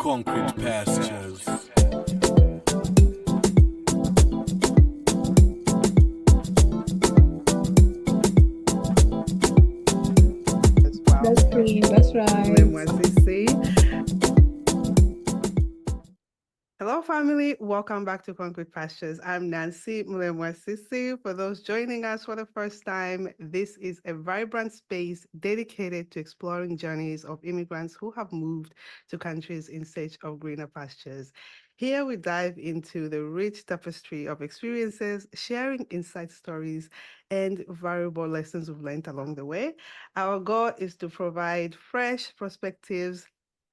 Concrete pastures. That's green, that's right. Hello, family. Welcome back to Concrete Pastures. I'm Nancy Mlemwasisi. For those joining us for the first time, this is a vibrant space dedicated to exploring journeys of immigrants who have moved to countries in search of greener pastures. Here we dive into the rich tapestry of experiences, sharing insight stories, and valuable lessons we've learned along the way. Our goal is to provide fresh perspectives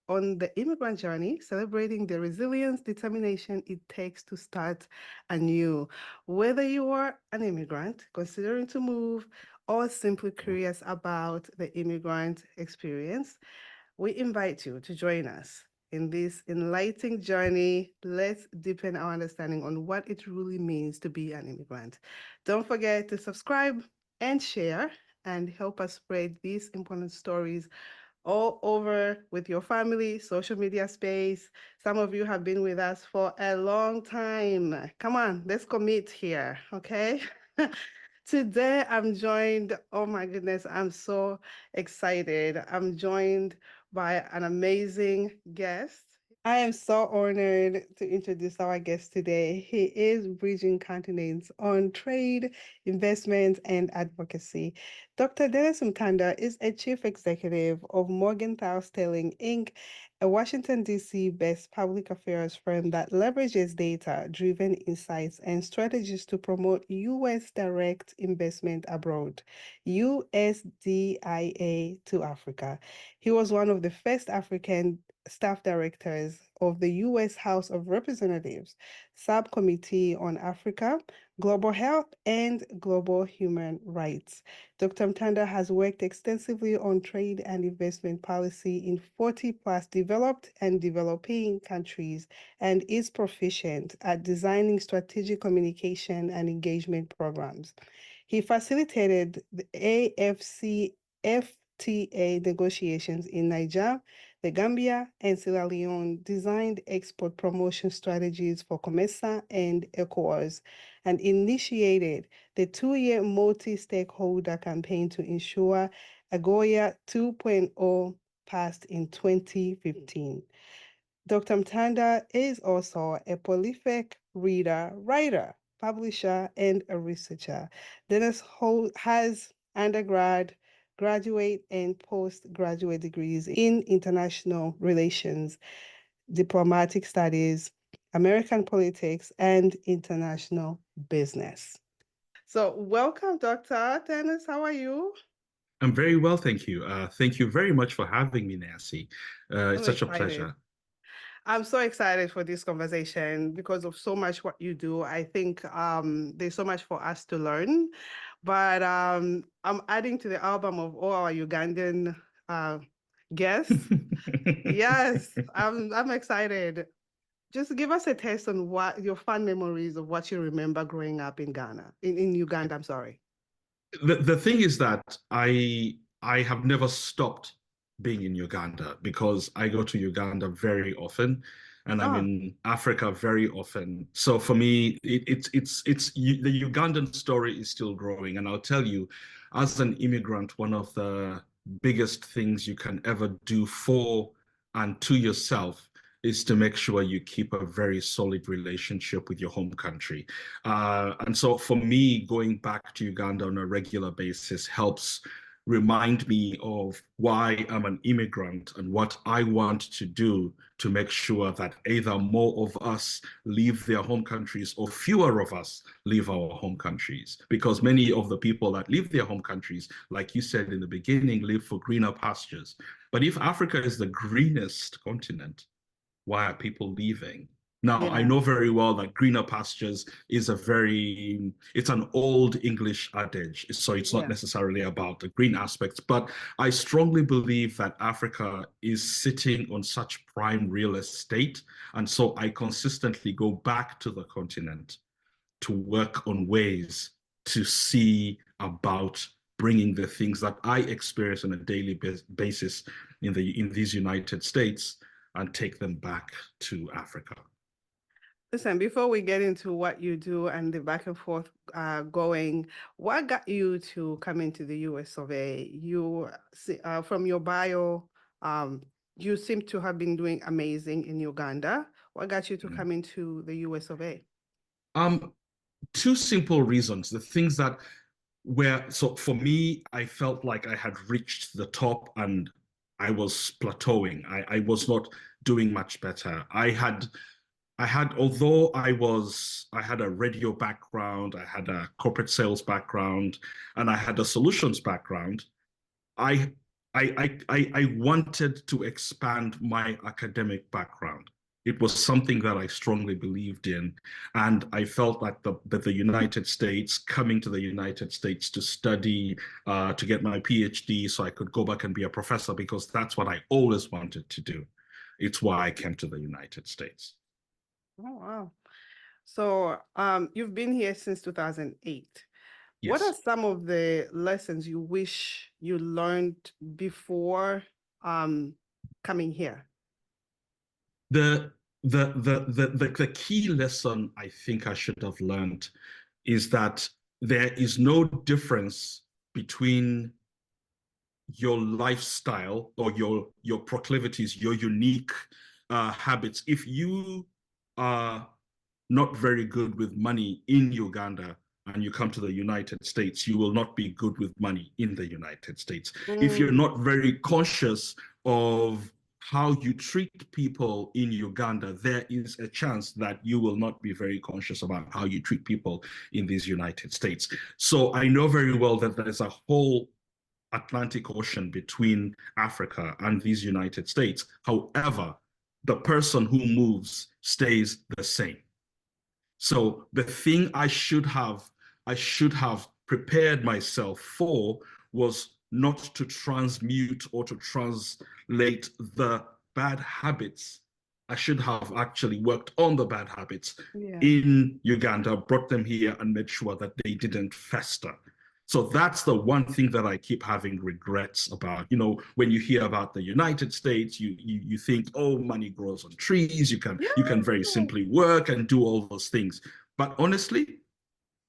on the immigrant journey, celebrating the resilience, determination it takes to start anew. Whether you are an immigrant considering to move or simply curious about the immigrant experience, we invite you to join us in this enlightening journey. Let's deepen our understanding on what it really means to be an immigrant. Don't forget to subscribe and share and help us spread these important stories all over with your family, social media space. Some of you have been with us for a long time. Come on, let's commit here, okay? Today I'm joined, oh my goodness, I'm so excited. I'm joined by an amazing guest. I am so honored to introduce our guest today. He is bridging continents on trade, investment, and advocacy. Dr. Dennis Matanda is a chief executive of Morgenthau Stirling, Inc., a Washington, D.C. based public affairs firm that leverages data driven insights and strategies to promote U.S. direct investment abroad, USDIA, to Africa. He was one of the first African staff directors of the U.S. House of Representatives Subcommittee on Africa, Global Health, and Global Human Rights. Dr. Matanda has worked extensively on trade and investment policy in 40 plus developed and developing countries and is proficient at designing strategic communication and engagement programs. He facilitated the AfCFTA negotiations in Niger, the Gambia, and Sierra Leone, designed export promotion strategies for COMESA and ECOWAS, and initiated the two-year multi-stakeholder campaign to ensure AGOA 2.0 passed in 2015. Dr. Matanda is also a prolific reader, writer, publisher, and a researcher. Dennis has undergrad, graduate, and postgraduate degrees in international relations, diplomatic studies, American politics, and international business. So welcome, Dr. Dennis. How are you? I'm very well, thank you. Thank you very much for having me, Nancy. It's I'm such a excited. pleasure. I'm so excited for this conversation because of so much what you do. I think there's so much for us to learn. But I'm adding to the album of all our Ugandan guests. Yes, I'm excited. Just give us a taste on what your fun memories of what you remember growing up in Ghana, in Uganda, I'm sorry. The thing is that I have never stopped being in Uganda because I go to Uganda very often, and I'm in Africa very often. So for me, the Ugandan story is still growing, and I'll tell you, as an immigrant, one of the biggest things you can ever do for and to yourself is to make sure you keep a very solid relationship with your home country. And so for me, going back to Uganda on a regular basis helps remind me of why I'm an immigrant and what I want to do to make sure that either more of us leave their home countries or fewer of us leave our home countries. Because many of the people that leave their home countries, like you said in the beginning, live for greener pastures. But if Africa is the greenest continent, why are people leaving? Now, I know very well that greener pastures is it's an old English adage, so it's not necessarily about the green aspects, but I strongly believe that Africa is sitting on such prime real estate, and so I consistently go back to the continent to work on ways to see about bringing the things that I experience on a daily basis in these United States and take them back to Africa. Listen, before we get into what you do and the back and forth going, what got you to come into the US of A? You, from your bio, you seem to have been doing amazing in Uganda. What got you to come into the US of A? Two simple reasons. The things that were, so for me, I felt like I had reached the top and I was plateauing. I was not doing much better. I had, although I had a radio background, I had a corporate sales background, and I had a solutions background. I wanted to expand my academic background. It was something that I strongly believed in. And I felt like that the United States, coming to the United States to study, to get my PhD so I could go back and be a professor, because that's what I always wanted to do. It's why I came to the United States. Oh, wow. So you've been here since 2008. Yes. What are some of the lessons you wish you learned before coming here? The key lesson I think I should have learned is that there is no difference between your lifestyle or your proclivities, your unique habits. If you are not very good with money in Uganda and you come to the United States, you will not be good with money in the United States. If you're not very conscious of how you treat people in Uganda, there is a chance that you will not be very conscious about how you treat people in these United States. So I know very well that there's a whole Atlantic Ocean between Africa and these United States. However, the person who moves stays the same. So the thing I should have prepared myself for was not to transmute or to translate the bad habits. I should have actually worked on the bad habits in Uganda, brought them here and made sure that they didn't fester. So that's the one thing that I keep having regrets about. You know, when you hear about the United States, you think, oh, money grows on trees. You can very simply work and do all those things. But honestly,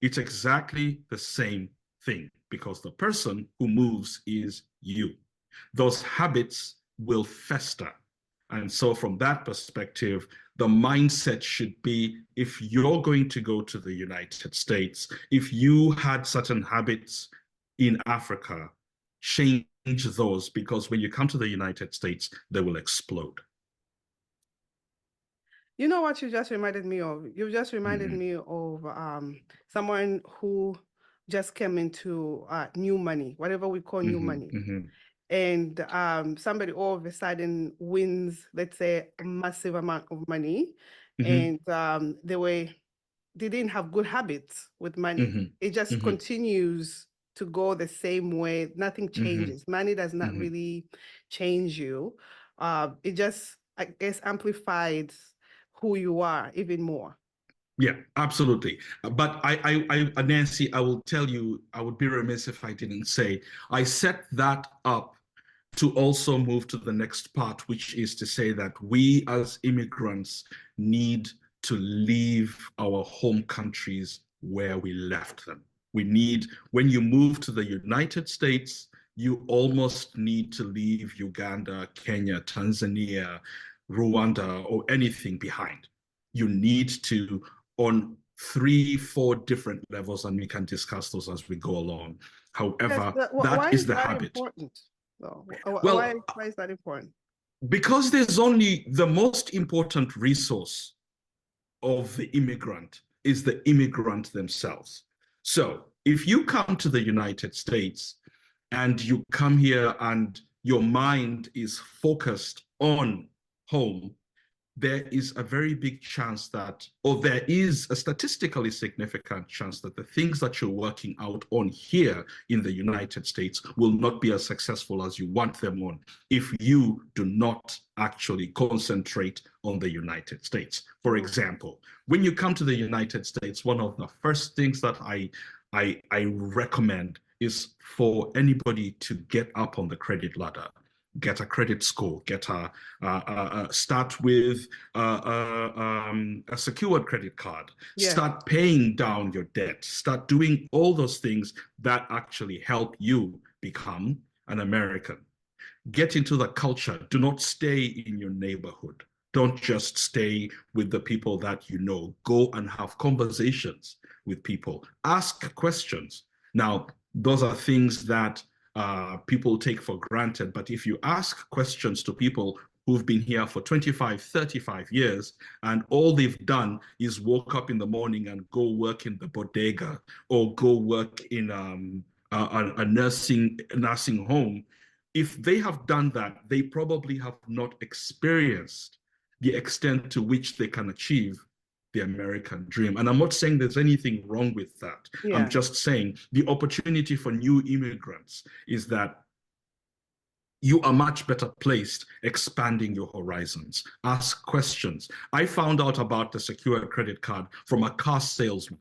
it's exactly the same thing, because the person who moves is you. Those habits will fester. And so from that perspective, the mindset should be, if you're going to go to the United States, if you had certain habits in Africa, change those, because when you come to the United States, they will explode. You know what you just reminded me of? You just reminded me of someone who just came into new money, whatever we call new money. And somebody all of a sudden wins, let's say, a massive amount of money, and they didn't have good habits with money. It just continues to go the same way. Nothing changes. Money does not really change you. It just, I guess, amplified who you are even more. Yeah, absolutely. But I, Nancy, I will tell you, I would be remiss if I didn't say, I set that up to also move to the next part, which is to say that we as immigrants need to leave our home countries where we left them. We need, when you move to the United States, you almost need to leave Uganda, Kenya, Tanzania, Rwanda, or anything behind. You need to, on 3-4 different levels, and we can discuss those as we go along. However, that is the habit. Important, though? Well, why is that important? Because there's only, the most important resource of the immigrant is the immigrant themselves. So if you come to the United States and you come here and your mind is focused on home, there is a very big chance that, or there is a statistically significant chance that the things that you're working out on here in the United States will not be as successful as you want them on if you do not actually concentrate on the United States. For example, when you come to the United States, one of the first things that I recommend is for anybody to get up on the credit ladder. get a credit score, start with a secured credit card, Yeah. start paying down your debt, start doing all those things that actually help you become an American. Get into the culture. Do not stay in your neighborhood. Don't just stay with the people that you know. Go and have conversations with people. Ask questions. Now, those are things that people take for granted. But if you ask questions to people who've been here for 25, 35 years, and all they've done is woke up in the morning and go work in the bodega or go work in a nursing home, if they have done that, they probably have not experienced the extent to which they can achieve the American dream. And I'm not saying there's anything wrong with that. Yeah. I'm just saying the opportunity for new immigrants is that you are much better placed expanding your horizons. Ask questions. I found out about the secured credit card from a car salesman.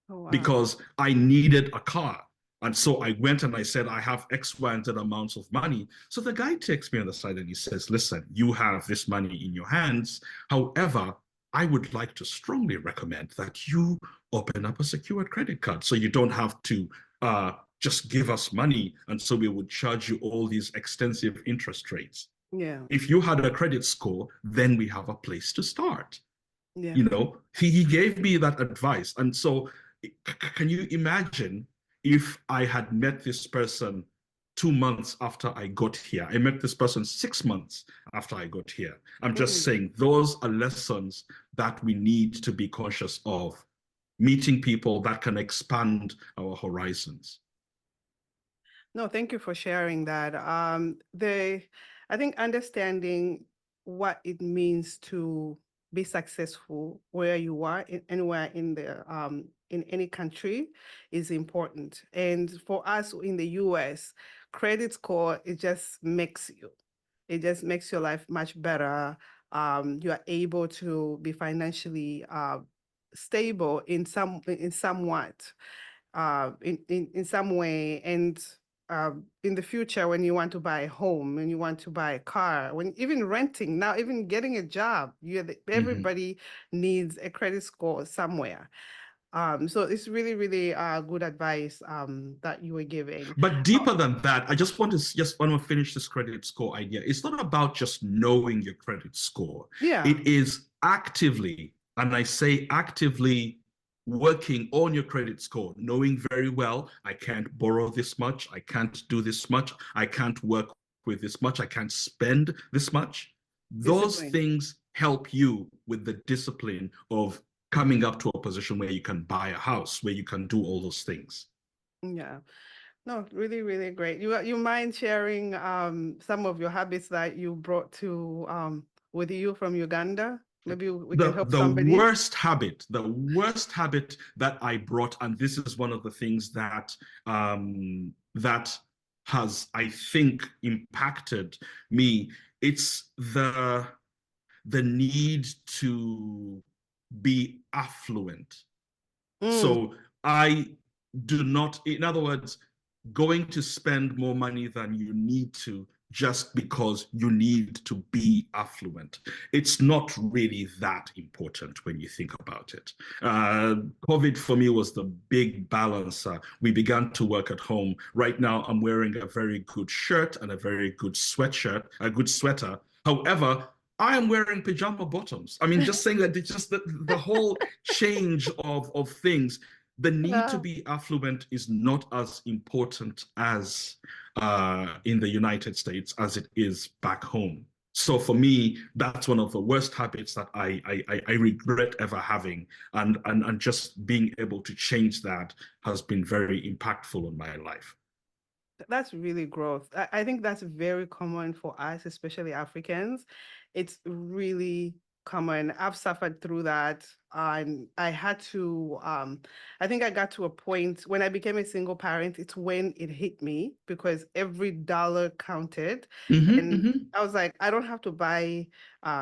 Oh, wow. Because I needed a car. And so I went and I said, I have X, Y, and Z amounts of money. So the guy takes me on the side and he says, listen, you have this money in your hands. However, I would like to strongly recommend that you open up a secured credit card so you don't have to just give us money. And so we would charge you all these extensive interest rates. Yeah. If you had a credit score, then we have a place to start. Yeah. You know, he gave me that advice. And so can you imagine if I had met this person 2 months after I got here? I met this person 6 months after I got here. I'm just saying those are lessons that we need to be conscious of, meeting people that can expand our horizons. No, thank you for sharing that. I think understanding what it means to be successful where you are, anywhere in any country, is important. And for us in the US, credit score, it just makes your life much better. You are able to be financially stable in some way, and in the future, when you want to buy a home, when you want to buy a car, when even renting, now even getting a job, everybody needs a credit score somewhere. So it's really, really good advice that you were giving. But deeper than that, I just want to finish this credit score idea. It's not about just knowing your credit score. Yeah. It is actively, and I say actively, working on your credit score, knowing very well, I can't borrow this much, I can't do this much, I can't work with this much, I can't spend this much. Those Discipline. things help you with the discipline of coming up to a position where you can buy a house, where you can do all those things. Yeah. No, really, really great. You mind sharing some of your habits that you brought to with you from Uganda? Maybe we can help somebody. The worst habit that I brought, and this is one of the things that that has, I think, impacted me. It's the need to be affluent. So I do not, in other words, going to spend more money than you need to just because you need to be affluent. It's not really that important when you think about it. COVID for me was the big balancer. We began to work at home. Right now, I'm wearing a very good shirt and a very good sweatshirt, a good sweater. However, I am wearing pajama bottoms. I mean, just saying that it's just the whole change of things. The need to be affluent is not as important as in the United States as it is back home. So for me, that's one of the worst habits that I regret ever having. And just being able to change that has been very impactful on my life. That's really growth. I think that's very common for us, especially Africans. It's really common. I've suffered through that. And I had to, I think I got to a point when I became a single parent, it's when it hit me because every dollar counted. And I was like, I don't have to buy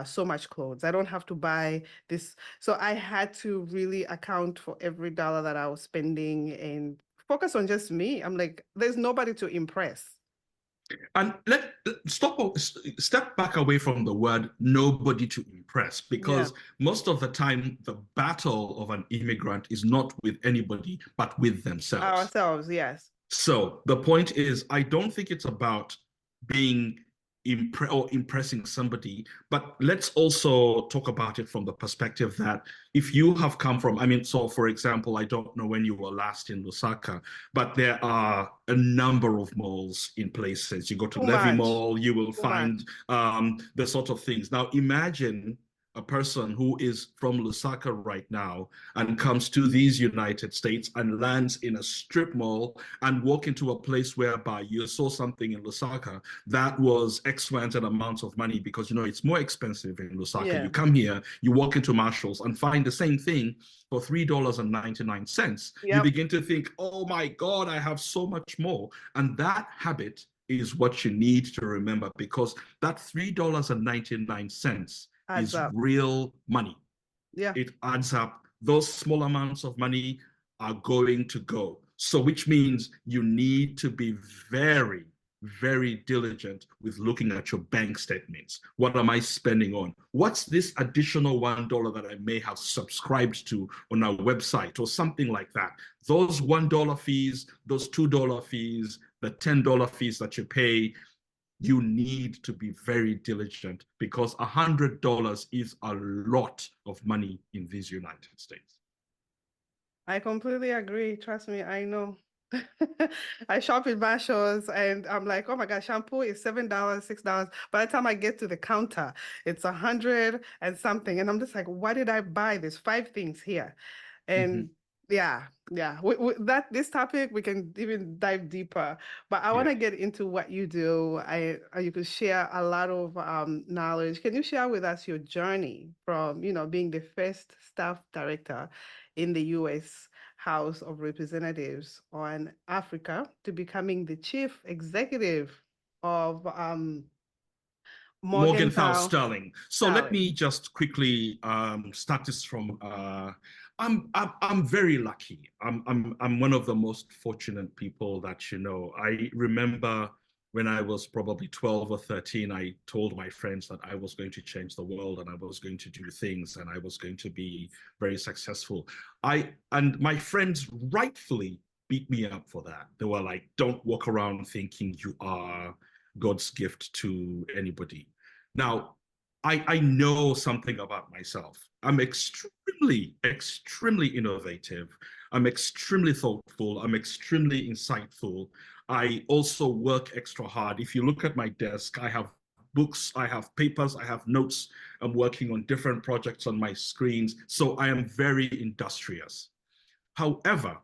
so much clothes. I don't have to buy this. So I had to really account for every dollar that I was spending and focus on just me. I'm like, there's nobody to impress. And step back away from the word nobody to impress, because most of the time the battle of an immigrant is not with anybody, but with themselves. Ourselves, yes. So the point is, I don't think it's about being impressing somebody, but let's also talk about it from the perspective that if you have come from, I mean, so for example, I don't know when you were last in Lusaka, but there are a number of malls in places. You go to Levy Mall, you will find the sort of things. Now imagine a person who is from Lusaka right now and comes to these United States and lands in a strip mall and walk into a place whereby you saw something in Lusaka that was X amount of money, because, you know, it's more expensive in Lusaka. Yeah. You come here, you walk into Marshall's and find the same thing for $3.99. Yep. You begin to think, oh my God, I have so much more. And that habit is what you need to remember, because that $3.99 is real money. Yeah. It adds up. Those small amounts of money are going to go. So which means you need to be very, very diligent with looking at your bank statements. What am I spending on? What's this additional $1 that I may have subscribed to on our website or something like that? Those $1 fees, those $2 fees, the $10 fees that you pay, you need to be very diligent, because $100 is a lot of money in these United States. I completely agree. Trust me, I know. I shop in Marshalls and I'm like, oh my God, shampoo is $7, $6. By the time I get to the counter, it's 100 and something. And I'm just like, why did I buy this? 5 things here. And yeah. This topic, we can even dive deeper, but I want to get into what you do. You could share a lot of knowledge. Can you share with us your journey from, you know, being the first staff director in the U.S. House of Representatives on Africa to becoming the chief executive of Morgenthau Stirling. So let me just quickly start this from. I'm very lucky. I'm one of the most fortunate people that you know. I remember when I was probably 12 or 13, I told my friends that I was going to change the world and I was going to do things and I was going to be very successful. And my friends rightfully beat me up for that. They were like, don't walk around thinking you are God's gift to anybody. Now, I know something about myself. I'm extremely, extremely innovative. I'm extremely thoughtful. I'm extremely insightful. I also work extra hard. If you look at my desk, I have books, I have papers, I have notes. I'm working on different projects on my screens. So I am very industrious. However,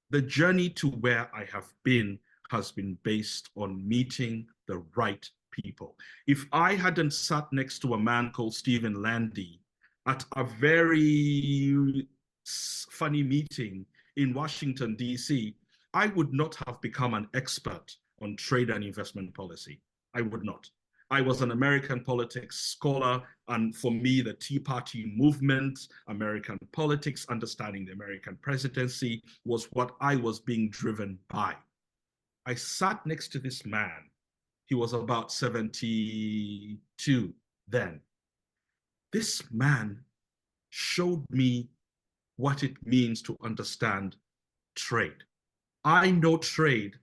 the journey to where I have been has been based on meeting the right people. If I hadn't sat next to a man called Stephen Landy at a very funny meeting in Washington, D.C., I would not have become an expert on trade and investment policy. I would not. I was an American politics scholar, and for me, the Tea Party movement, American politics, understanding the American presidency was what I was being driven by. I sat next to this man. He was about 72 then. This man showed me what it means to understand trade. I know trade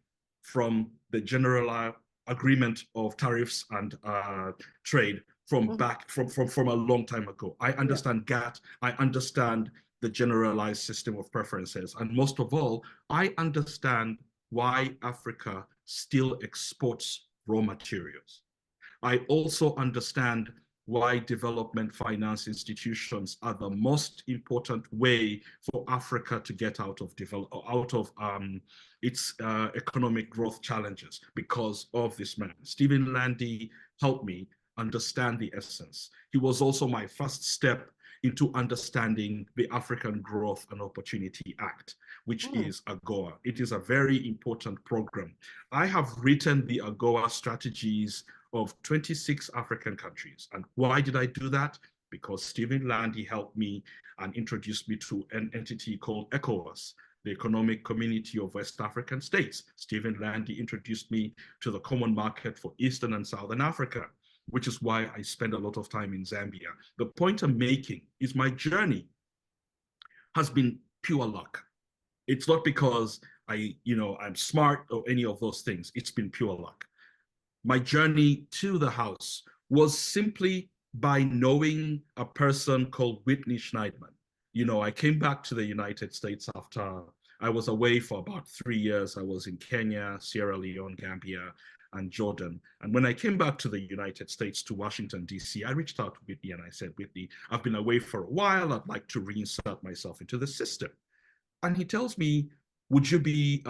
from the general agreement of tariffs and trade from back from a long time ago. I understand GATT. I understand the generalized system of preferences. And most of all, I understand why Africa still exports raw materials. I also understand why development finance institutions are the most important way for Africa to get out of its economic growth challenges because of this man. Stephen Landy helped me understand the essence. He was also my first step into understanding the African Growth and Opportunity Act, which is AGOA. It is a very important program. I have written the AGOA strategies of 26 African countries. And why did I do that? Because Stephen Landy helped me and introduced me to an entity called ECOWAS. the Economic Community of West African States. Stephen Landy introduced me to the Common Market for Eastern and Southern Africa, which is why I spend a lot of time in Zambia. The point I'm making is my journey has been pure luck. It's not because I'm smart or any of those things. It's been pure luck. My journey to the House was simply by knowing a person called Whitney Schneidman. I came back to the United States after I was away for about 3 years. I was in Kenya, Sierra Leone, Gambia, and Jordan. And when I came back to the United States, to Washington, D.C., I reached out to Whitney and I said, Whitney, I've been away for a while. I'd like to reinsert myself into the system. And he tells me, would you be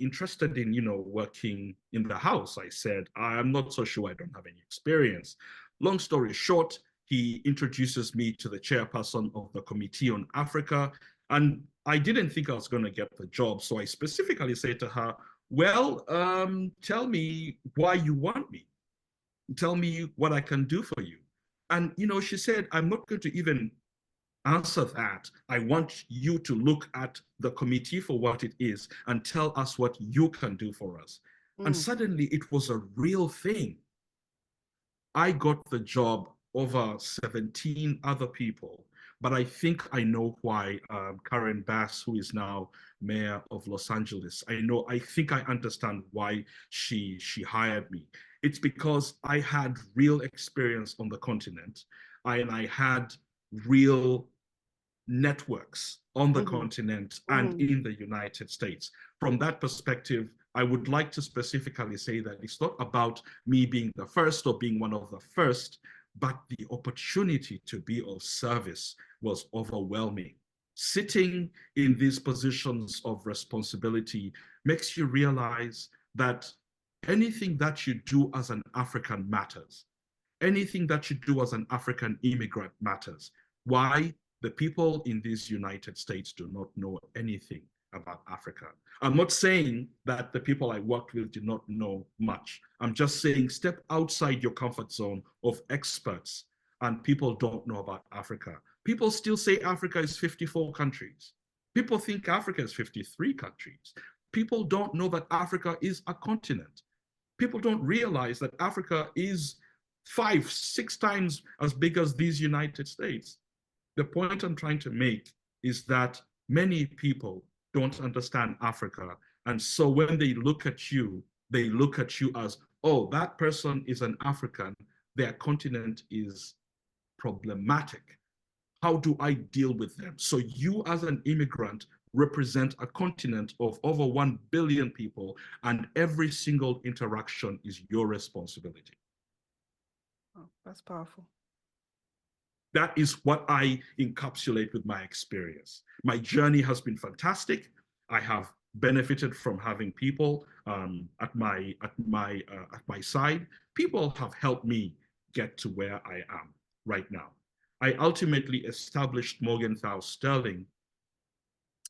interested in, working in the House? I said, I'm not so sure. I don't have any experience. Long story short, he introduces me to the chairperson of the Committee on Africa. And I didn't think I was going to get the job. So I specifically said to her, well, tell me why you want me. Tell me what I can do for you. And, she said, I'm not going to even answer that. I want you to look at the committee for what it is and tell us what you can do for us. And suddenly it was a real thing. I got the job over 17 other people, but I think I know why Karen Bass, who is now mayor of Los Angeles, I think I understand why she hired me. It's because I had real experience on the continent, and I had real networks on the continent and in the United States. From that perspective, I would like to specifically say that it's not about me being the first or being one of the first, but the opportunity to be of service was overwhelming. Sitting in these positions of responsibility makes you realize that anything that you do as an African matters. Anything that you do as an African immigrant matters. Why? The people in these United States do not know anything about Africa. I'm not saying that the people I worked with did not know much. I'm just saying step outside your comfort zone of experts and people don't know about Africa. People still say Africa is 54 countries. People think Africa is 53 countries. People don't know that Africa is a continent. People don't realize that Africa is 5-6 times as big as these United States. The point I'm trying to make is that many people don't understand Africa. And so when they look at you as, oh, that person is an African, their continent is problematic. How do I deal with them? So you as an immigrant represent a continent of over 1 billion people, and every single interaction is your responsibility. Oh, that's powerful. That is what I encapsulate with my experience. My journey has been fantastic. I have benefited from having people at my side. People have helped me get to where I am right now. I ultimately established Morgenthau Stirling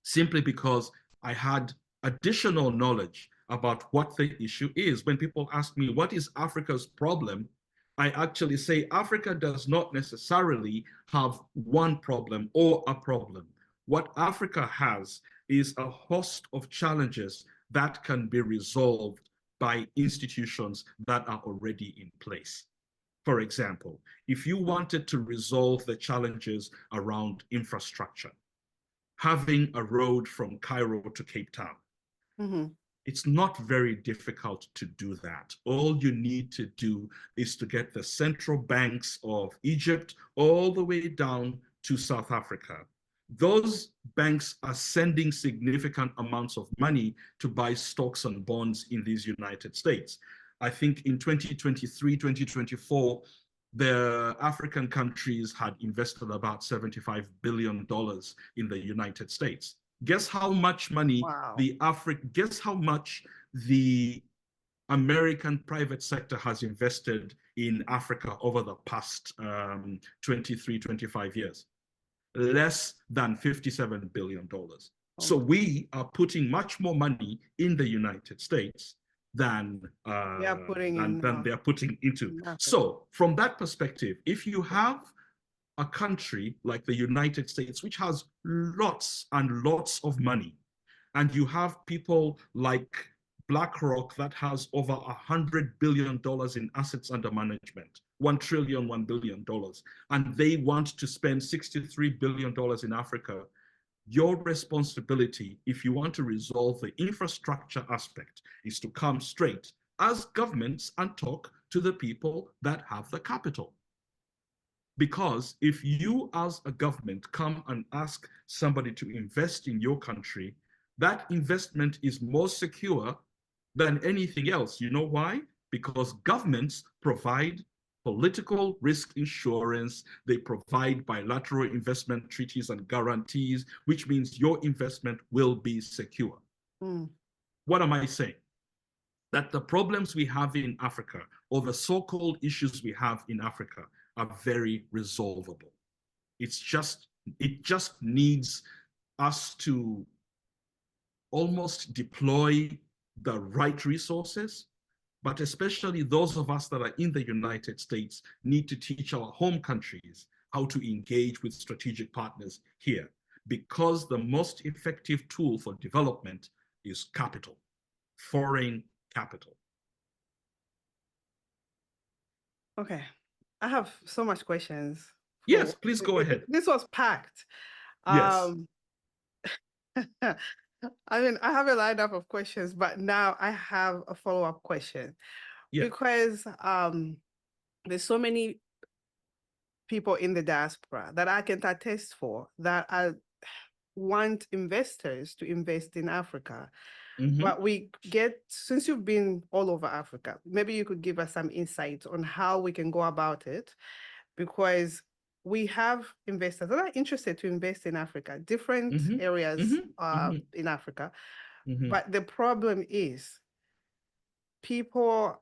simply because I had additional knowledge about what the issue is. When people ask me, what is Africa's problem? I actually say Africa does not necessarily have one problem or a problem. What Africa has is a host of challenges that can be resolved by institutions that are already in place. For example, if you wanted to resolve the challenges around infrastructure, having a road from Cairo to Cape Town, it's not very difficult to do that. All you need to do is to get the central banks of Egypt all the way down to South Africa. Those banks are sending significant amounts of money to buy stocks and bonds in these United States. I think in 2023, 2024, the African countries had invested about $75 billion in the United States. Guess how much money guess how much the American private sector has invested in Africa over the past 23, 25 years? Less than $57 billion. So we are putting much more money in the United States than they're putting into. So from that perspective, if you have a country like the United States, which has lots and lots of money, and you have people like BlackRock that has over $100 billion in assets under management, $1 trillion, $1 billion, and they want to spend $63 billion in Africa. Your responsibility, if you want to resolve the infrastructure aspect, is to come straight as governments and talk to the people that have the capital. Because if you as a government come and ask somebody to invest in your country, that investment is more secure than anything else. You know why? Because governments provide political risk insurance, they provide bilateral investment treaties and guarantees, which means your investment will be secure. What am I saying? That the problems we have in Africa, or the so-called issues we have in Africa, are very resolvable. It just needs us to almost deploy the right resources, but especially those of us that are in the United States need to teach our home countries how to engage with strategic partners here, because the most effective tool for development is capital, foreign capital. Okay, I have so much questions. Yes, please go ahead. This was packed. Yes. I mean, I have a lineup of questions, but now I have a follow-up question. Yeah. Because there's so many people in the diaspora that I can attest for that I want investors to invest in Africa. But we get, since you've been all over Africa, maybe you could give us some insights on how we can go about it, because we have investors that are interested to invest in Africa, different areas in Africa. But the problem is people,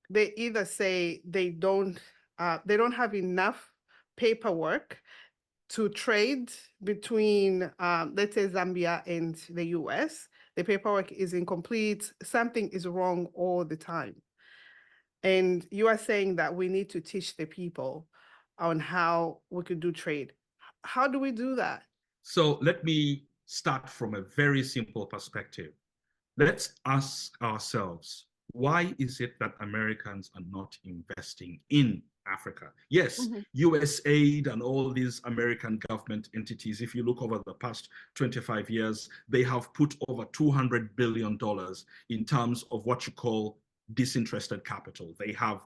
they either say they don't have enough paperwork to trade between, let's say, Zambia and the US. The paperwork is incomplete. Something is wrong all the time. And you are saying that we need to teach the people on how we could do trade. How do we do that? So let me start from a very simple perspective. Let's ask ourselves, why is it that Americans are not investing in Africa? Yes, USAID and all these American government entities, if you look over the past 25 years, they have put over $200 billion in terms of what you call disinterested capital. They have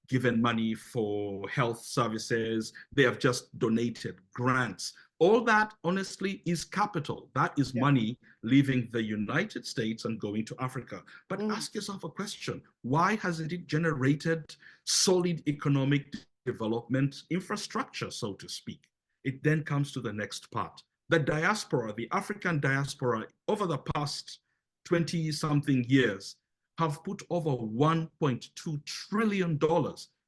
given money for health services. They have just donated grants. All that, honestly, is capital. That is money leaving the United States and going to Africa. But ask yourself a question. Why hasn't it generated solid economic development infrastructure, so to speak? It then comes to the next part. The diaspora, the African diaspora, over the past 20-something years, have put over $1.2 trillion.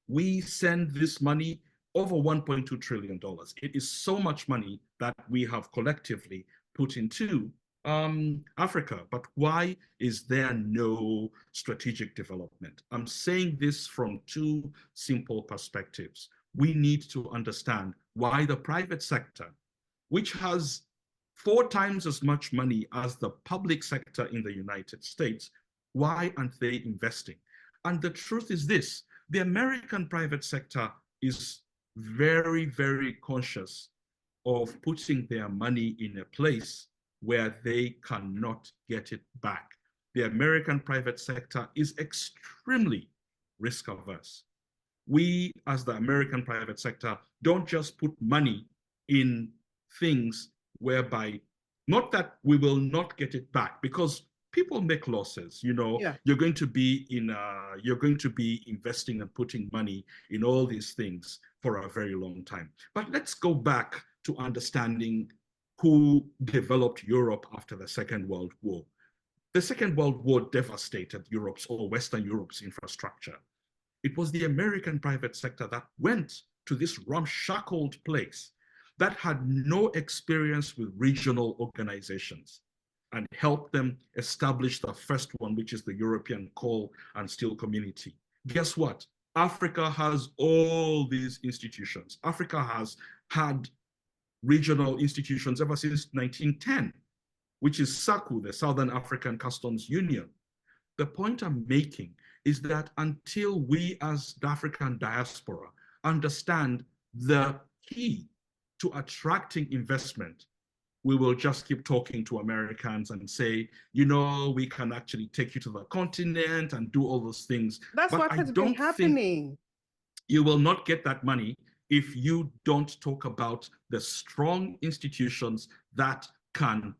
We send this money over $1.2 trillion. It is so much money that we have collectively put into Africa. But why is there no strategic development? I'm saying this from two simple perspectives. We need to understand why the private sector, which has 4 times as much money as the public sector in the United States, why aren't they investing? And the truth is this: the American private sector is very, very conscious of putting their money in a place where they cannot get it back. The American private sector is extremely risk averse. We, as the American private sector, don't just put money in things whereby, not that we will not get it back, because people make losses. You know, you're going to be investing and putting money in all these things for a very long time. But let's go back to understanding who developed Europe after the Second World War. The Second World War devastated Europe's, or Western Europe's, infrastructure. It was the American private sector that went to this ramshackled place that had no experience with regional organizations and helped them establish the first one, which is the European Coal and Steel Community. Guess what? Africa has all these institutions. Africa has had regional institutions ever since 1910, which is SACU, the Southern African Customs Union. The point I'm making is that until we as the African diaspora understand the key to attracting investment, we will just keep talking to Americans and say, you know, we can actually take you to the continent and do all those things. That's but what I has been don't think happening. you will not get that money if you don't talk about the strong institutions that can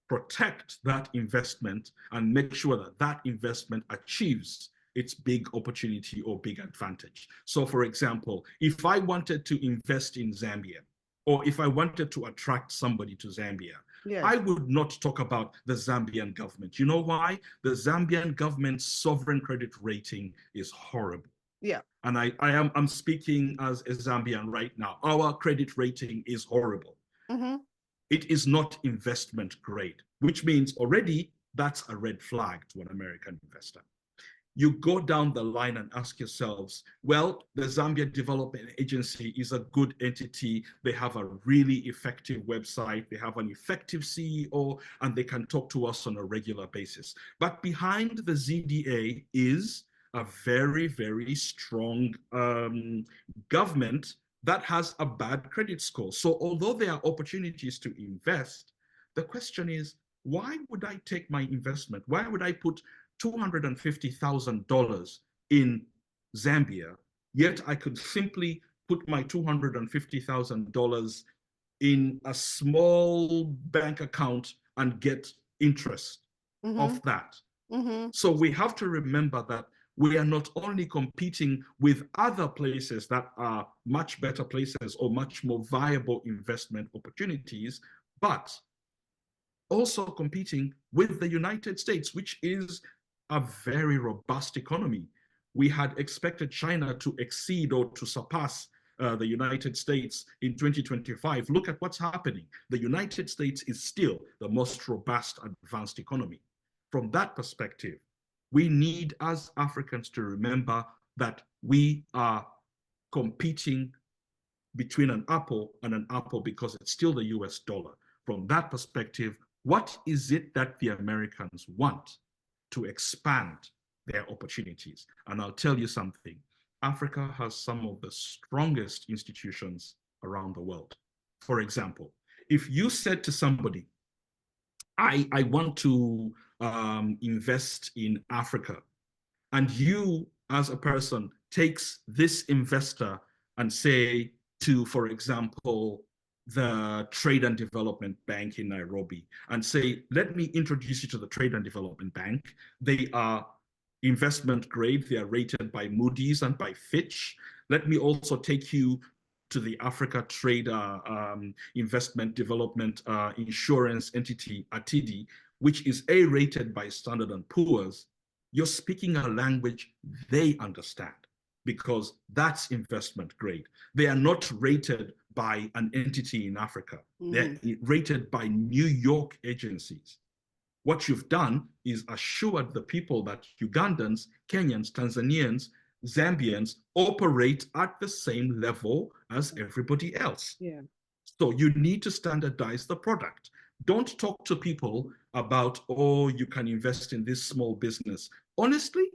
protect that investment and make sure that that investment achieves its big opportunity or big advantage. So for example, if I wanted to invest in Zambia, or if I wanted to attract somebody to Zambia, Yes. I would not talk about the Zambian government. You know why? The Zambian government's sovereign credit rating is horrible. Yeah. And I'm speaking as a Zambian right now. Our credit rating is horrible. Mm-hmm. It is not investment grade, which means already that's a red flag to an American investor. You go down the line and ask yourselves, well, the Zambia Development Agency is a good entity. They have a really effective website. They have an effective CEO, and they can talk to us on a regular basis. But behind the ZDA is a very, very strong government that has a bad credit score. So although there are opportunities to invest, the question is, why would I take my investment? Why would I put $250,000 in Zambia, yet I could simply put my $250,000 in a small bank account and get interest of that? So we have to remember that we are not only competing with other places that are much better places or much more viable investment opportunities, but also competing with the United States, which is a very robust economy. We had expected China to exceed or to surpass the United States in 2025. Look at what's happening. The United States is still the most robust advanced economy. From that perspective, we need as Africans to remember that we are competing between an apple and an apple because it's still the US dollar. From that perspective, what is it that the Americans want to expand their opportunities? And I'll tell you something, Africa has some of the strongest institutions around the world. For example, if you said to somebody, I want to invest in Africa, and you as a person takes this investor and say to, for example, the Trade and Development Bank in Nairobi and say, let me introduce you to the Trade and Development Bank. They are investment grade. They are rated by Moody's and by Fitch. Let me also take you to the Africa Trade Investment Development Insurance Entity, ATIDI, which is A-rated by Standard & Poor's. You're speaking a language they understand because that's investment grade. They are not rated by an entity in Africa. They're rated by New York agencies. What you've done is assured the people that Ugandans, Kenyans, Tanzanians, Zambians operate at the same level as everybody else. Yeah. So you need to standardize the product. Don't talk to people about, oh, you can invest in this small business. Honestly,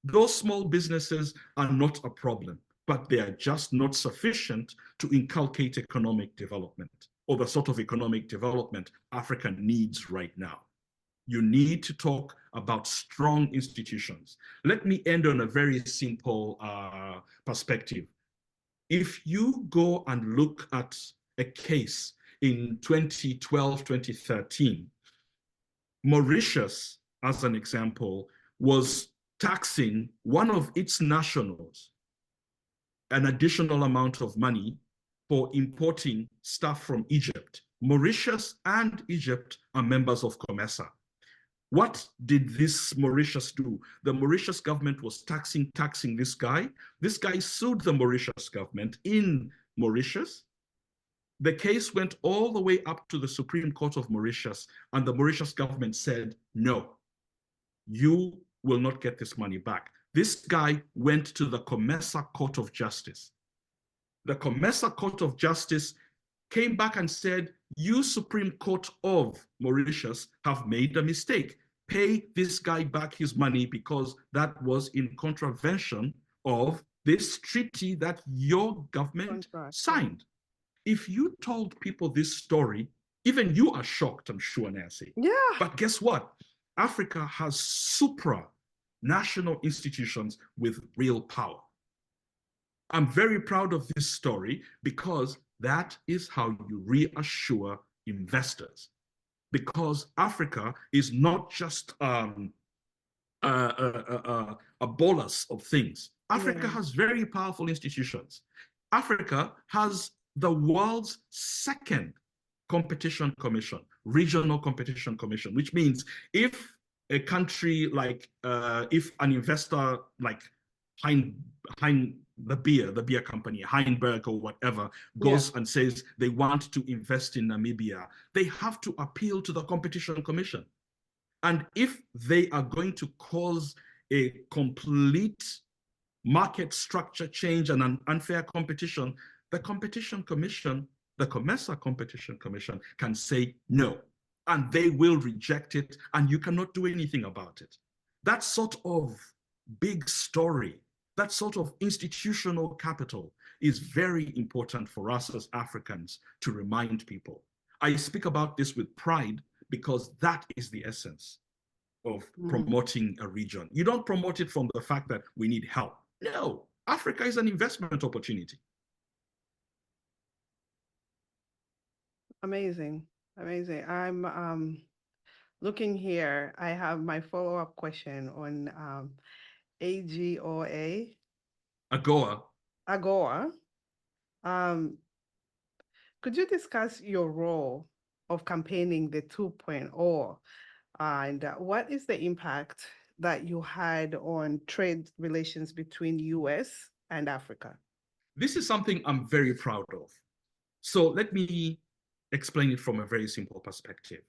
those small businesses are not a problem, but they are just not sufficient to inculcate economic development or the sort of economic development Africa needs right now. You need to talk about strong institutions. Let me end on a very simple perspective. If you go and look at a case in 2012, 2013, Mauritius, as an example, was taxing one of its nationals an additional amount of money for importing stuff from Egypt. Mauritius and Egypt are members of COMESA. What did this Mauritius do? The Mauritius government was taxing this guy. This guy sued the Mauritius government in Mauritius. The case went all the way up to the Supreme Court of Mauritius, and the Mauritius government said, no, you will not get this money back. This guy went to the COMESA Court of Justice. The COMESA Court of Justice came back and said, you Supreme Court of Mauritius have made a mistake. Pay this guy back his money because that was in contravention of this treaty that your government signed. If you told people this story, even you are shocked, I'm sure, Nancy. Yeah. But guess what? Africa has supranational institutions with real power. I'm very proud of this story because that is how you reassure investors. Because Africa is not just a bolus of things. Africa has very powerful institutions. Africa has the world's second competition commission, regional competition commission, which means if a country like, if an investor like the beer company, Heinberg or whatever, goes and says they want to invest in Namibia, they have to appeal to the competition commission. And if they are going to cause a complete market structure change and an unfair competition, the competition commission, the COMESA competition commission, can say no, and they will reject it, and you cannot do anything about it. That sort of big story, that sort of institutional capital is very important for us as Africans to remind people. I speak about this with pride because that is the essence of promoting a region. You don't promote it from the fact that we need help. No, Africa is an investment opportunity. Amazing, amazing. I'm looking here. I have my follow-up question on AGOA. AGOA. AGOA. Could you discuss your role of campaigning the 2.0 and what is the impact that you had on trade relations between US and Africa? This is something I'm very proud of. So let me explain it from a very simple perspective.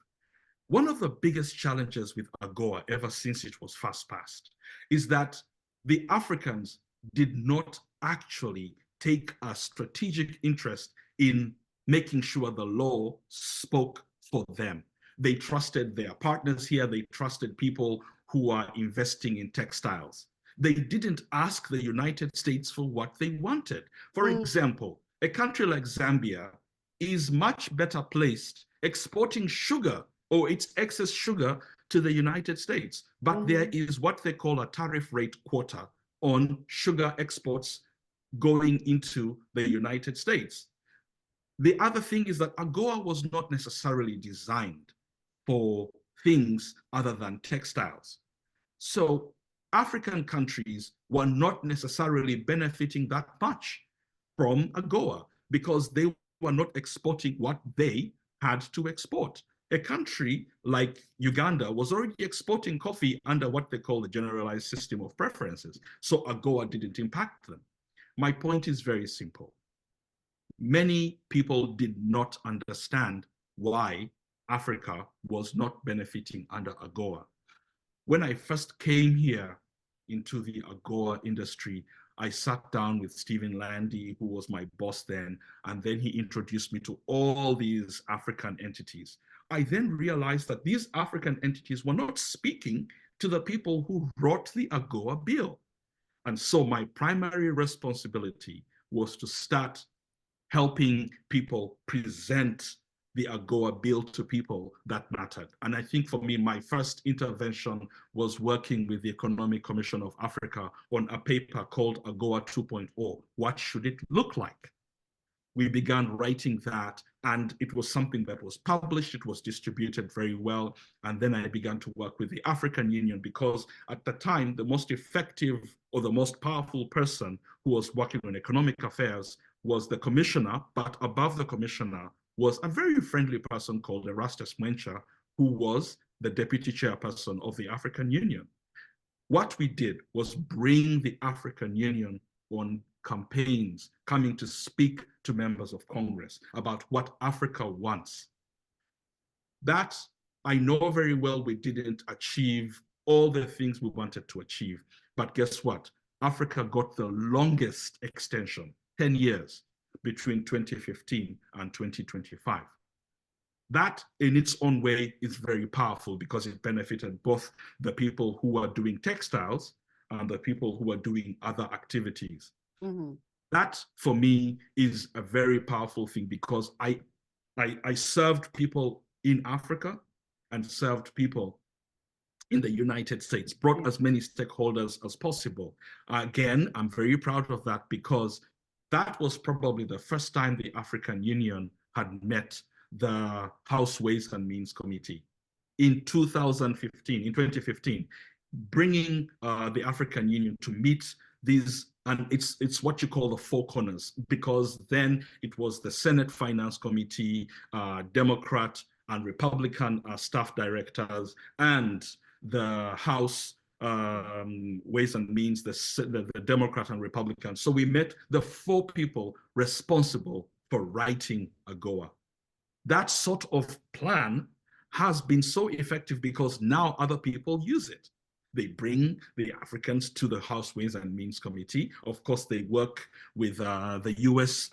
One of the biggest challenges with AGOA ever since it was first passed is that the Africans did not actually take a strategic interest in making sure the law spoke for them. They trusted their partners here. They trusted people who are investing in textiles. They didn't ask the United States for what they wanted. For example, a country like Zambia is much better placed exporting sugar or its excess sugar to the United States. But there is what they call a tariff rate quota on sugar exports going into the United States. The other thing is that AGOA was not necessarily designed for things other than textiles. So African countries were not necessarily benefiting that much from AGOA because they were not exporting what they had to export. A country like Uganda was already exporting coffee under what they call the generalized system of preferences. So AGOA didn't impact them. My point is very simple. Many people did not understand why Africa was not benefiting under AGOA. When I first came here into the AGOA industry, I sat down with Stephen Landy, who was my boss then, and then he introduced me to all these African entities. I then realized that these African entities were not speaking to the people who wrote the AGOA bill. And so my primary responsibility was to start helping people present the AGOA bill to people that mattered. And I think for me, my first intervention was working with the Economic Commission of Africa on a paper called AGOA 2.0. What should it look like? We began writing that, and it was something that was published, it was distributed very well. And then I began to work with the African Union because at the time, the most effective or the most powerful person who was working on economic affairs was the commissioner, but above the commissioner was a very friendly person called Erastus Mwencha, who was the deputy chairperson of the African Union. What we did was bring the African Union on campaigns, coming to speak to members of Congress about what Africa wants. That I know very well we didn't achieve all the things we wanted to achieve, But guess what? Africa got the longest extension, 10 years, between 2015 and 2025. That in its own way is very powerful because it benefited both the people who are doing textiles and the people who are doing other activities. Mm-hmm. That for me is a very powerful thing because I served people in Africa and served people in the United States, brought as many stakeholders as possible. Again, I'm very proud of that because that was probably the first time the African Union had met the House Ways and Means Committee in 2015, bringing the African Union to meet these, and it's what you call the four corners, because then it was the Senate Finance Committee, Democrat and Republican staff directors, and the House Ways and Means, the Democrat and Republican. So we met the four people responsible for writing AGOA. That sort of plan has been so effective because now other people use it. They bring the Africans to the House Ways and Means Committee. Of course, they work with the US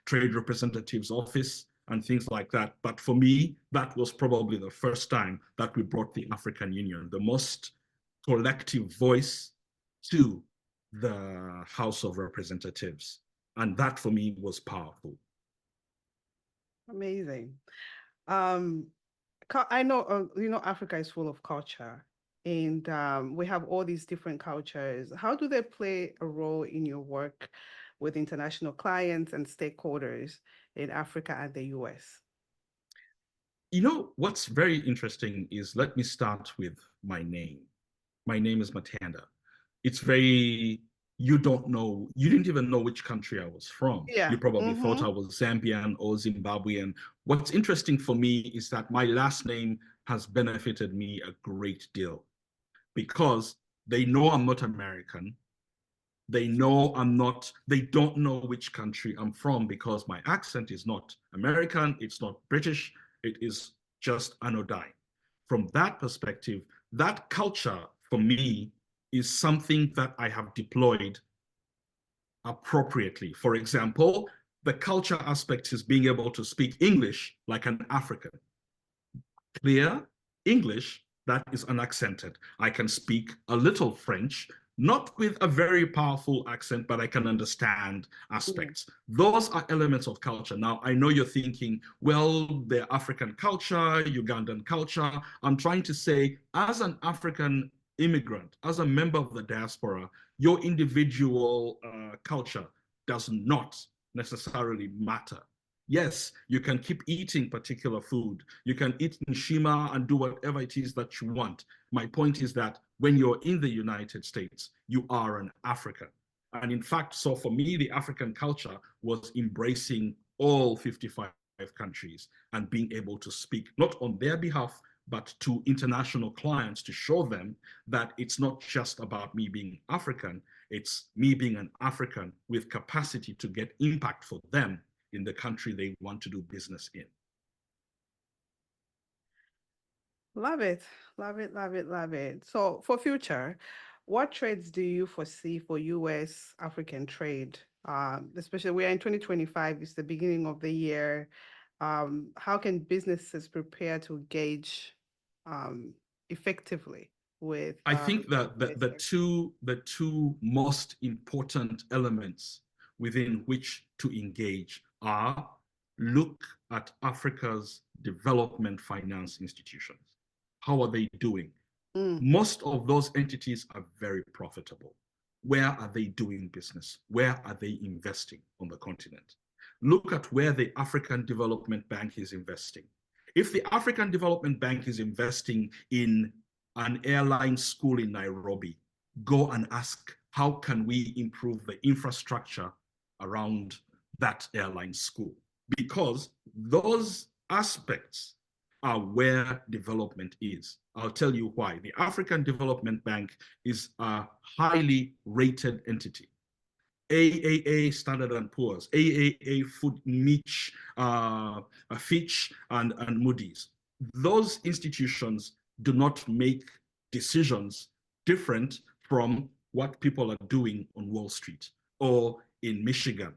Trade Representatives Office and things like that. But for me, that was probably the first time that we brought the African Union, the most collective voice, to the House of Representatives. And that for me was powerful. Amazing. I know, Africa is full of culture, and we have all these different cultures. How do they play a role in your work with international clients and stakeholders in Africa and the US? You know, what's very interesting is, let me start with my name. My name is Matanda. It's very, you didn't even know which country I was from. Yeah. You probably thought I was Zambian or Zimbabwean. What's interesting for me is that my last name has benefited me a great deal because they know I'm not American. They know they don't know which country I'm from because my accent is not American, it's not British, it is just anodyne. From that perspective, that culture for me is something that I have deployed appropriately. For example, the culture aspect is being able to speak English like an African. Clear English that is unaccented. I can speak a little French, not with a very powerful accent, but I can understand aspects. Those are elements of culture. Now, I know you're thinking, well, the African culture, Ugandan culture. I'm trying to say, as an African immigrant, as a member of the diaspora, your individual culture does not necessarily matter. Yes, you can keep eating particular food. You can eat nshima and do whatever it is that you want. My point is that when you're in the United States, you are an African. And in fact, so for me, the African culture was embracing all 55 countries and being able to speak, not on their behalf, but to international clients to show them that it's not just about me being African, it's me being an African with capacity to get impact for them in the country they want to do business in. Love it, love it, love it, love it. So for future, what trades do you foresee for US African trade? Especially we are in 2025, it's the beginning of the year. How can businesses prepare to engage effectively with? I think that the two most important elements within which to engage are look at Africa's development finance institutions. How are they doing? Most of those entities are very profitable. Where are they doing business? Where are they investing on the continent? Look at where the African Development Bank is investing. If the African Development Bank is investing in an airline school in Nairobi, go and ask, how can we improve the infrastructure around that airline school? Because those aspects are where development is. I'll tell you why. The African Development Bank is a highly rated entity. AAA, Standard & Poor's, AAA, Fitch, and Moody's. Those institutions do not make decisions different from what people are doing on Wall Street or in Michigan.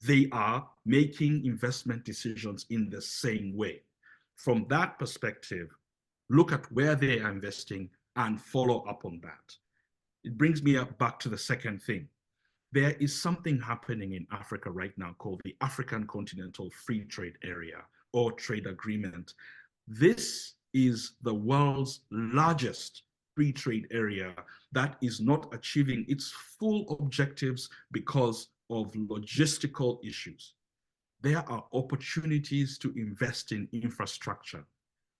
They are making investment decisions in the same way. From that perspective, look at where they are investing and follow up on that. It brings me back to the second thing. There is something happening in Africa right now called the African Continental Free Trade Area or Trade Agreement. This is the world's largest free trade area that is not achieving its full objectives because of logistical issues. There are opportunities to invest in infrastructure,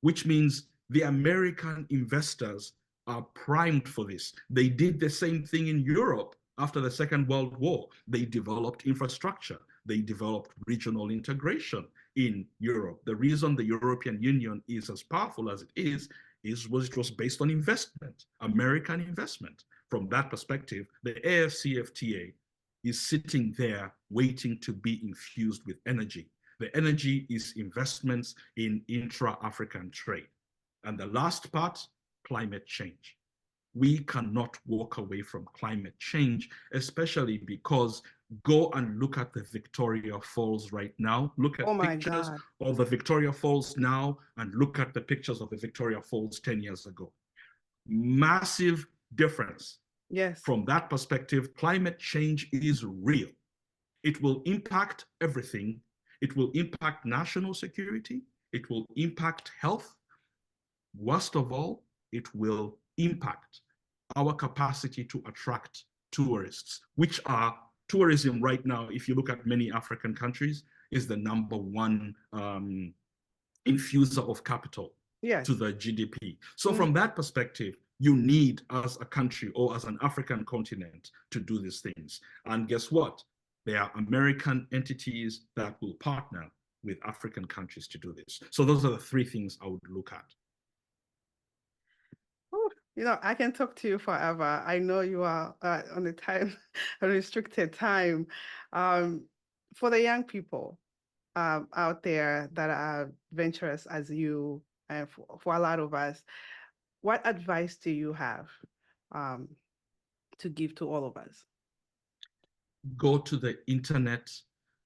which means the American investors are primed for this. They did the same thing in Europe after the Second World War. They developed infrastructure. They developed regional integration in Europe. The reason the European Union is as powerful as it is it was based on investment, American investment. From that perspective, the AfCFTA is sitting there waiting to be infused with energy. The energy is investments in intra-African trade. And the last part, climate change. We cannot walk away from climate change, especially because go and look at the Victoria Falls right now. Look at pictures of the Victoria Falls now and look at the pictures of the Victoria Falls 10 years ago. Massive difference. Yes. From that perspective, climate change is real. It will impact everything. It will impact national security. It will impact health. Worst of all, it will impact our capacity to attract tourists, which are tourism right now, if you look at many African countries, is the #1 infuser of capital to the GDP. So from that perspective, you need as a country or as an African continent to do these things. And guess what? There are American entities that will partner with African countries to do this. So those are the three things I would look at. You know, I can talk to you forever. I know you are on a restricted time. For the young people out there that are venturous as you, and for a lot of us, what advice do you have to give to all of us? Go to the internet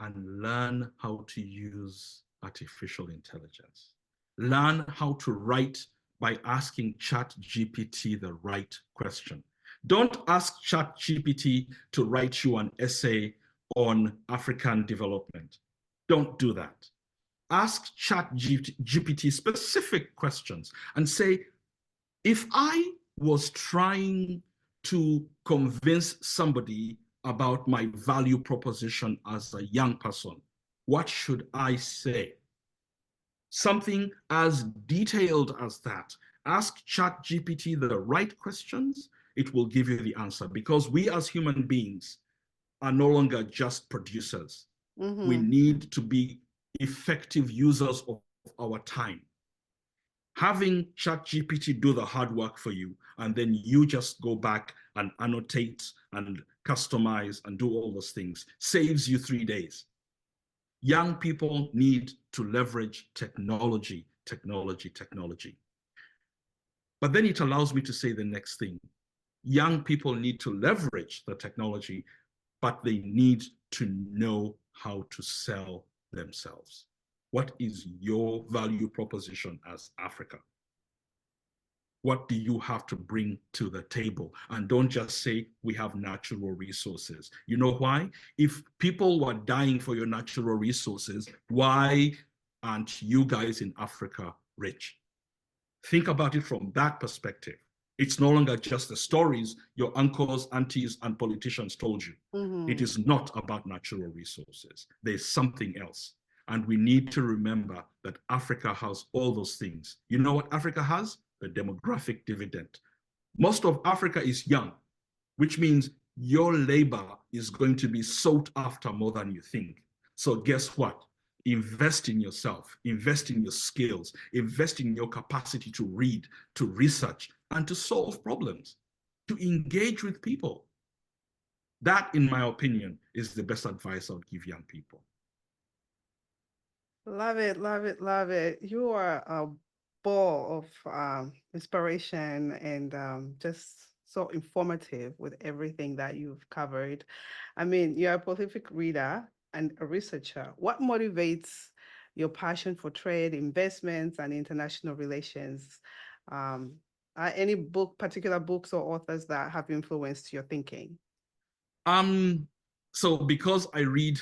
and learn how to use artificial intelligence. Learn how to write by asking ChatGPT the right question. Don't ask ChatGPT to write you an essay on African development. Don't do that. Ask ChatGPT specific questions and say, if I was trying to convince somebody about my value proposition as a young person, what should I say? Something as detailed as that. Ask ChatGPT the right questions, it will give you the answer, because we as human beings are no longer just producers. We need to be effective users of our time. Having ChatGPT do the hard work for you, and then you just go back and annotate and customize and do all those things, saves you 3 days. Young people need to leverage technology, technology, technology. But then it allows me to say the next thing. Young people need to leverage the technology, but they need to know how to sell themselves. What is your value proposition as Africa? What do you have to bring to the table? And don't just say, we have natural resources. You know why? If people were dying for your natural resources, why aren't you guys in Africa rich? Think about it from that perspective. It's no longer just the stories your uncles, aunties, and politicians told you. It is not about natural resources. There's something else. And we need to remember that Africa has all those things. You know what Africa has? The demographic dividend. Most of Africa is young, which means your labor is going to be sought after more than you think. So guess what? Invest in yourself, invest in your skills, invest in your capacity to read, to research, and to solve problems, to engage with people. That, in my opinion, is the best advice I would give young people. Love it, love it, love it. You are a ball of inspiration and just so informative with everything that you've covered. I mean, you're a prolific reader and a researcher. What motivates your passion for trade, investments, and international relations? Are any particular books or authors that have influenced your thinking? So because I read,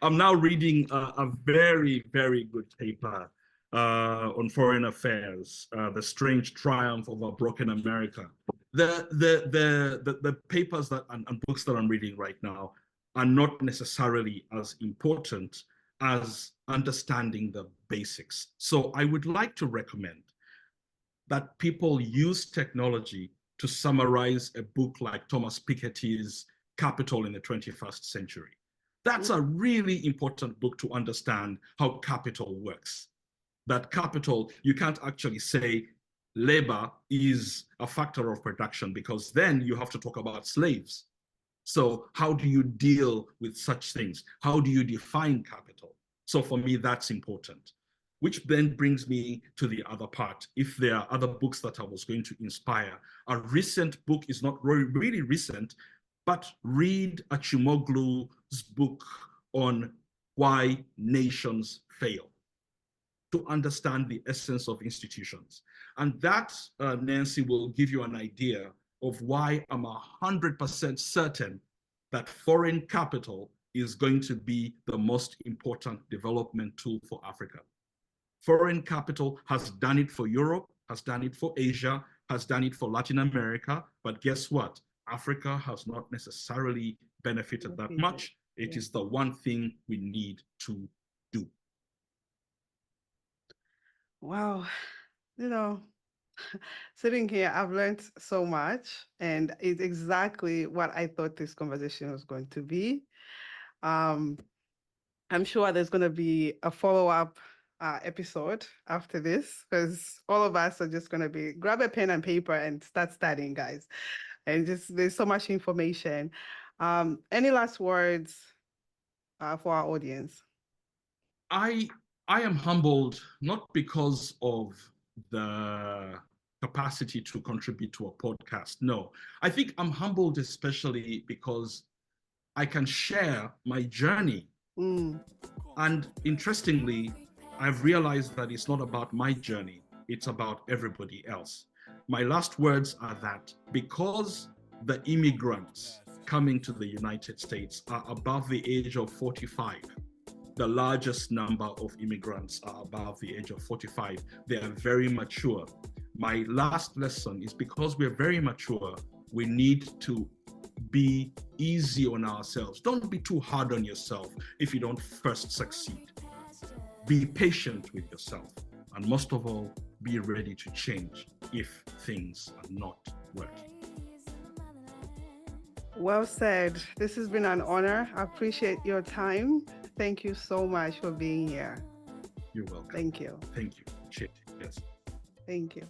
I'm now reading a very, very good paper on foreign affairs, The Strange Triumph of a Broken America. The papers and books that I'm reading right now are not necessarily as important as understanding the basics. So I would like to recommend that people use technology to summarize a book like Thomas Piketty's Capital in the 21st Century. That's a really important book to understand how capital works. That capital, you can't actually say labor is a factor of production, because then you have to talk about slaves. So how do you deal with such things? How do you define capital? So for me, that's important. Which then brings me to the other part. If there are other books that I was going to inspire, a recent book is not really recent, but read Acemoglu's book on why nations fail, to understand the essence of institutions. And that, Nancy, will give you an idea of why I'm 100% certain that foreign capital is going to be the most important development tool for Africa. Foreign capital has done it for Europe, has done it for Asia, has done it for Latin America, but guess what? Africa has not necessarily benefited that much. It is the one thing we need to do. Wow, sitting here, I've learned so much, and it's exactly what I thought this conversation was going to be. I'm sure there's going to be a follow-up episode after this, because all of us are just going to be grab a pen and paper and start studying, guys. And just there's so much information. Any last words for our audience? I am humbled, not because of the capacity to contribute to a podcast. No, I think I'm humbled especially because I can share my journey. And interestingly, I've realized that it's not about my journey, it's about everybody else. My last words are that because the immigrants coming to the United States are above the age of 45, the largest number of immigrants are above the age of 45. They are very mature. My last lesson is because we're very mature, we need to be easy on ourselves. Don't be too hard on yourself if you don't first succeed. Be patient with yourself. And most of all, be ready to change if things are not working. Well said. This has been an honor. I appreciate your time. Thank you so much for being here. You're welcome. Thank you. Thank you. Yes. Thank you.